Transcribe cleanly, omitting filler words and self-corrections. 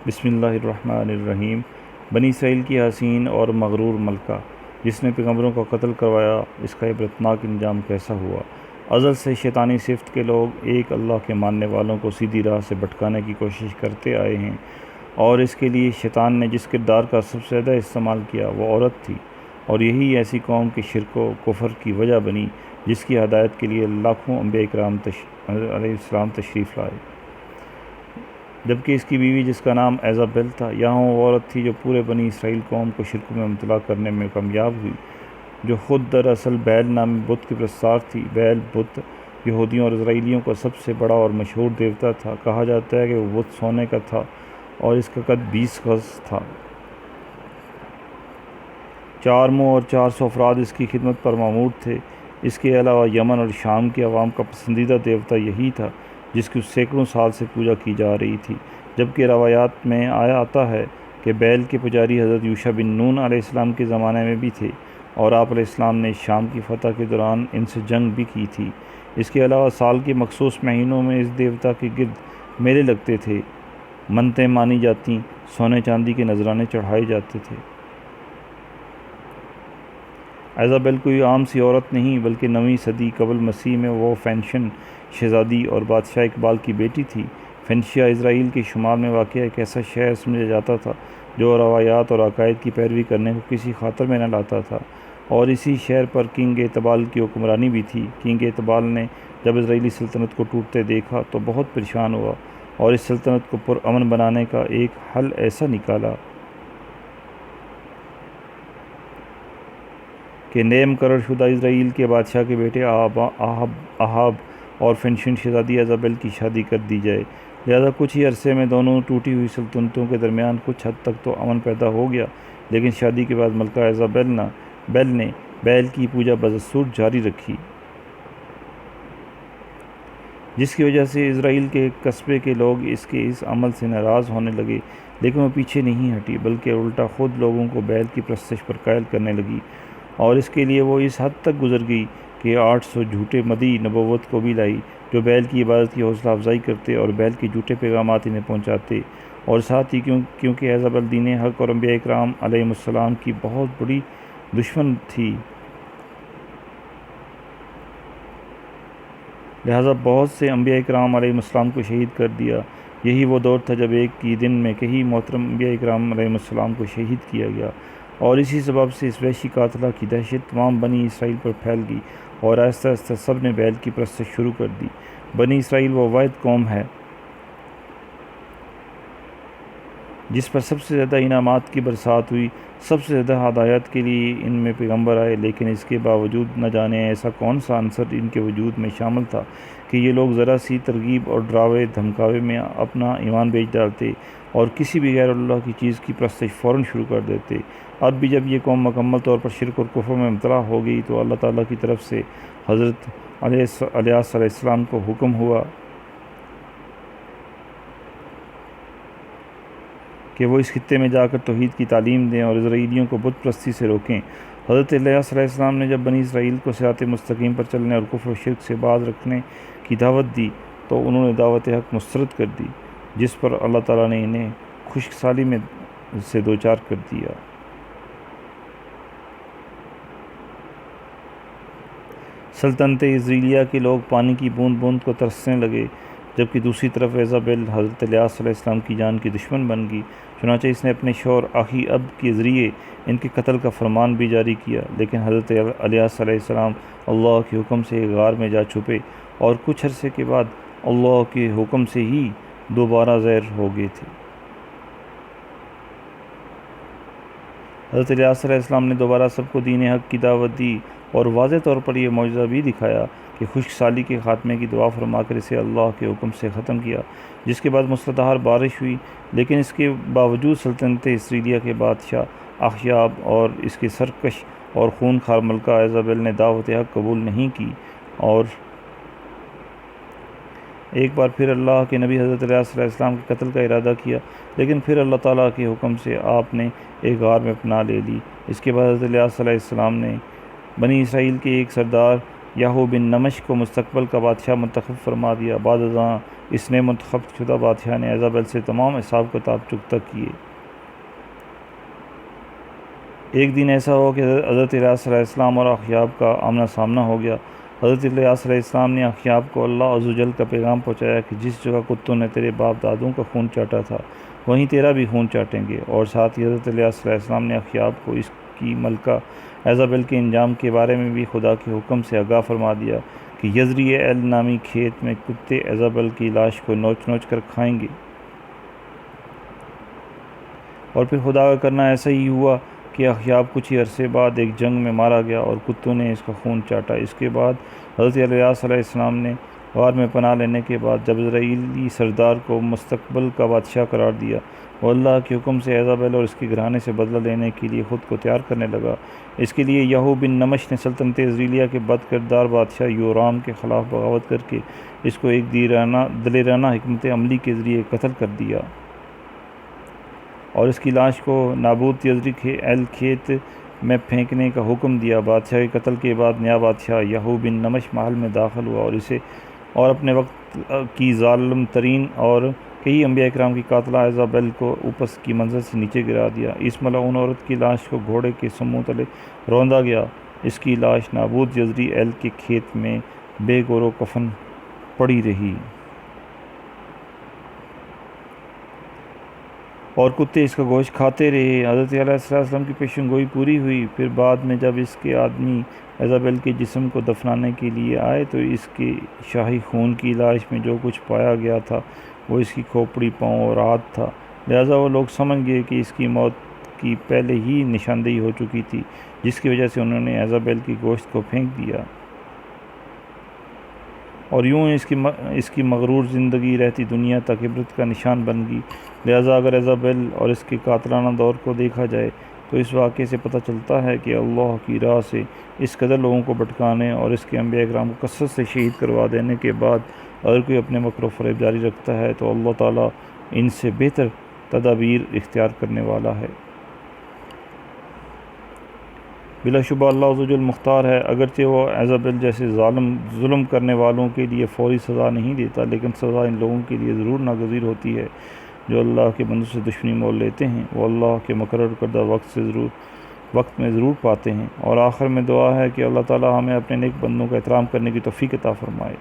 بسم اللہ الرحمن الرحیم۔ بنی اسرائیل کی حسین اور مغرور ملکہ جس نے پیغمبروں کا قتل کروایا، اس کا عبرتناک انجام کیسا ہوا۔ ازل سے شیطانی صفت کے لوگ ایک اللہ کے ماننے والوں کو سیدھی راہ سے بھٹکانے کی کوشش کرتے آئے ہیں، اور اس کے لیے شیطان نے جس کردار کا سب سے زیادہ استعمال کیا وہ عورت تھی، اور یہی ایسی قوم کے شرک و کفر کی وجہ بنی جس کی ہدایت کے لیے لاکھوں انبیاء کرام علیہ السلام تشریف لائے، جبکہ اس کی بیوی جس کا نام ایزابل تھا، یہاں وہ عورت تھی جو پورے بنی اسرائیل قوم کو شرک میں مبتلا کرنے میں کامیاب ہوئی، جو خود دراصل بیل نامی بت کی پرستار تھی۔ بیل بت یہودیوں اور اسرائیلیوں کا سب سے بڑا اور مشہور دیوتا تھا۔ کہا جاتا ہے کہ وہ بت سونے کا تھا اور اس کا قد 20 گز تھا۔ 4 منہ اور 400 افراد اس کی خدمت پر مامور تھے۔ اس کے علاوہ یمن اور شام کی عوام کا پسندیدہ دیوتا یہی تھا جس کی سینکڑوں سال سے پوجا کی جا رہی تھی، جبکہ روایات میں آتا ہے کہ بیل کے پجاری حضرت یوشع بن نون علیہ السلام کے زمانے میں بھی تھے، اور آپ علیہ السلام نے شام کی فتح کے دوران ان سے جنگ بھی کی تھی۔ اس کے علاوہ سال کے مخصوص مہینوں میں اس دیوتا کے گرد میلے لگتے تھے، منتیں مانی جاتی، سونے چاندی کے نذرانے چڑھائے جاتے تھے۔ ایزابل کوئی عام سی عورت نہیں بلکہ 9ویں صدی قبل مسیح میں وہ فینشن شہزادی اور بادشاہ اقبال کی بیٹی تھی۔ فینشیا اسرائیل کے شمال میں واقع ایک ایسا شہر سمجھا جاتا تھا جو روایات اور عقائد کی پیروی کرنے کو کسی خاطر میں نہ لاتا تھا، اور اسی شہر پر کنگ اعتبال کی حکمرانی بھی تھی۔ کنگ اعتبال نے جب اسرائیلی سلطنت کو ٹوٹتے دیکھا تو بہت پریشان ہوا، اور اس سلطنت کو پرامن بنانے کا ایک حل ایسا نکالا کہ نئے مقرر شدہ اسرائیل کے بادشاہ کے بیٹے احاب اور فینشن شہزادی ایزابل کی شادی کر دی جائے۔ لہذا کچھ ہی عرصے میں دونوں ٹوٹی ہوئی سلطنتوں کے درمیان کچھ حد تک تو امن پیدا ہو گیا، لیکن شادی کے بعد ملکہ ایزابل نے بیل کی پوجا بدستور جاری رکھی، جس کی وجہ سے اسرائیل کے قصبے کے لوگ اس کے اس عمل سے ناراض ہونے لگے، لیکن وہ پیچھے نہیں ہٹی بلکہ الٹا خود لوگوں کو بیل کی پرستش پر قائل کرنے لگی، اور اس کے لیے وہ اس حد تک گزر گئی کہ 800 جھوٹے مدعی نبوت کو بھی لائی جو بیل کی عبادت کی حوصلہ افزائی کرتے اور بیل کے جھوٹے پیغامات انہیں پہنچاتے، اور ساتھ ہی کیونکہ ایزابل دین حق اور انبیاء کرام علیہ السلام کی بہت بڑی دشمن تھی، لہٰذا بہت سے انبیاء کرام علیہ السلام کو شہید کر دیا۔ یہی وہ دور تھا جب ایک ہی دن میں کئی محترم انبیاء کرام علیہ السلام کو شہید کیا گیا، اور اسی سبب سے اس وحشی قاتلہ کی دہشت تمام بنی اسرائیل پر پھیل گئی، اور آہستہ آہستہ سب نے بیل کی پرستش شروع کر دی۔ بنی اسرائیل وہ واحد قوم ہے جس پر سب سے زیادہ انعامات کی برسات ہوئی، سب سے زیادہ ہدایت کے لیے ان میں پیغمبر آئے، لیکن اس کے باوجود نہ جانے ایسا کون سا عنصر ان کے وجود میں شامل تھا کہ یہ لوگ ذرا سی ترغیب اور ڈراوے دھمکاوے میں اپنا ایمان بیچ ڈالتے اور کسی بھی غیر اللہ کی چیز کی پرستش فوراً شروع کر دیتے۔ اب بھی جب یہ قوم مکمل طور پر شرک اور کفر میں مبتلا ہو گئی تو اللہ تعالیٰ کی طرف سے حضرت علیہ السلام کو حکم ہوا کہ وہ اس خطے میں جا کر توحید کی تعلیم دیں اور اسرائیلیوں کو بت پرستی سے روکیں۔ حضرت علیہ السلام نے جب بنی اسرائیل کو صراط مستقیم پر چلنے اور کفر و شرک سے باز رکھنے کی دعوت دی تو انہوں نے دعوت حق مسترد کر دی، جس پر اللہ تعالیٰ نے انہیں خشک سالی میں سے دوچار کر دیا۔ سلطنت اسرائیلیہ کے لوگ پانی کی بوند بوند کو ترسنے لگے، جبکہ دوسری طرف ایزابل حضرت علیہ السلام کی جان کی دشمن بن گئی۔ چنانچہ اس نے اپنے شوہر اخی اب کے ذریعے ان کے قتل کا فرمان بھی جاری کیا، لیکن حضرت علیہ السلام اللہ کے حکم سے ایک غار میں جا چھپے، اور کچھ عرصے کے بعد اللہ کے حکم سے ہی دوبارہ ظاہر ہو گئے تھے۔ حضرت علیہ السلام نے دوبارہ سب کو دین حق کی دعوت دی اور واضح طور پر یہ معجزہ بھی دکھایا کہ خشک سالی کے خاتمے کی دعا فرما کر اسے اللہ کے حکم سے ختم کیا، جس کے بعد موسلادھار بارش ہوئی، لیکن اس کے باوجود سلطنت اسرائیلیہ کے بادشاہ اخیاب اور اس کے سرکش اور خون خوار ملکہ ایزابل نے دعوت حق قبول نہیں کی، اور ایک بار پھر اللہ کے نبی حضرت علیہ السلام کے قتل کا ارادہ کیا، لیکن پھر اللہ تعالیٰ کے حکم سے آپ نے ایک غار میں پناہ لے لی۔ اس کے بعد حضرت علیہ السلام نے بنی اسرائیل کے ایک سردار یہو بن نمش کو مستقبل کا بادشاہ منتخب فرما دیا۔ بعد ازاں اس نے منتخب شدہ بادشاہ نے ایزابل سے تمام حساب کتاب چکتا کیے۔ ایک دن ایسا ہوا کہ حضرت الیاس علیہ السلام اور اخیاب کا آمنا سامنا ہو گیا۔ حضرت الیاس علیہ السلام نے اخیاب کو اللہ عز و جل کا پیغام پہنچایا کہ جس جگہ کتوں نے تیرے باپ دادوں کا خون چاٹا تھا وہیں تیرا بھی خون چاٹیں گے، اور ساتھ ہی حضرت الیاس علیہ السلام نے اخیاب کو اس کی ملکہ ایزابل کے انجام کے بارے میں بھی خدا کے حکم سے آگاہ فرما دیا کہ یزریعیل نامی کھیت میں کتے ایزابل کی لاش کو نوچ نوچ کر کھائیں گے۔ اور پھر خدا کا کرنا ایسا ہی ہوا کہ اخیاب کچھ ہی عرصے بعد ایک جنگ میں مارا گیا اور کتوں نے اس کا خون چاٹا۔ اس کے بعد حضرت الیاس علیہ السلام نے غار میں پناہ لینے کے بعد جب اسرائیلی سردار کو مستقبل کا بادشاہ قرار دیا، وہ اللہ کے حکم سے ایزابل اور اس کے گھرانے سے بدلہ لینے کے لیے خود کو تیار کرنے لگا۔ اس کے لیے یہو بن نمش نے سلطنت عزریلیہ کے بد کردار بادشاہ یورام کے خلاف بغاوت کر کے اس کو ایک دلیرانہ حکمت عملی کے ذریعے قتل کر دیا اور اس کی لاش کو نابوت یزریعیل کھیت میں پھینکنے کا حکم دیا۔ بادشاہ کے قتل کے بعد نیا بادشاہ یہو بن نمش محل میں داخل ہوا اور اپنے وقت کی ظالم ترین اور کئی انبیاء کرام کی قاتلہ ایزابل کو اوپر کی منزل سے نیچے گرا دیا۔ اس ملعون عورت کی لاش کو گھوڑے کے سموں تلے روندا گیا۔ اس کی لاش نابوت یزریعیل کے کھیت میں بے گور و کفن پڑی رہی اور کتے اس کا گوشت کھاتے رہے۔ حضرت علیہ السلام کی پیشن گوئی پوری ہوئی۔ پھر بعد میں جب اس کے آدمی ایزابل کے جسم کو دفنانے کے لیے آئے تو اس کے شاہی خون کی لاش میں جو کچھ پایا گیا تھا وہ اس کی کھوپڑی، پاؤں اور ہاتھ تھا، لہٰذا وہ لوگ سمجھ گئے کہ اس کی موت کی پہلے ہی نشاندہی ہو چکی تھی، جس کی وجہ سے انہوں نے ایزابل کی گوشت کو پھینک دیا اور یوں اس کی مغرور زندگی رہتی دنیا تک عبرت کا نشان بن گئی۔ لہٰذا اگر ایزابل اور اس کے قاتلانہ دور کو دیکھا جائے تو اس واقعے سے پتہ چلتا ہے کہ اللہ کی راہ سے اس قدر لوگوں کو بھٹکانے اور اس کے انبیاء کرام کو کثرت سے شہید کروا دینے کے بعد اگر کوئی اپنے مکر و فریب جاری رکھتا ہے تو اللہ تعالیٰ ان سے بہتر تدابیر اختیار کرنے والا ہے۔ بلا شبہ اللہ عز و جل مختار ہے، اگرچہ وہ ایزابل جیسے ظلم کرنے والوں کے لیے فوری سزا نہیں دیتا، لیکن سزا ان لوگوں کے لیے ضرور ناگزیر ہوتی ہے جو اللہ کے بندوں سے دشمنی مول لیتے ہیں، وہ اللہ کے مقرر کردہ وقت میں ضرور پاتے ہیں۔ اور آخر میں دعا ہے کہ اللہ تعالیٰ ہمیں اپنے نیک بندوں کا احترام کرنے کی توفیق عطا فرمائے۔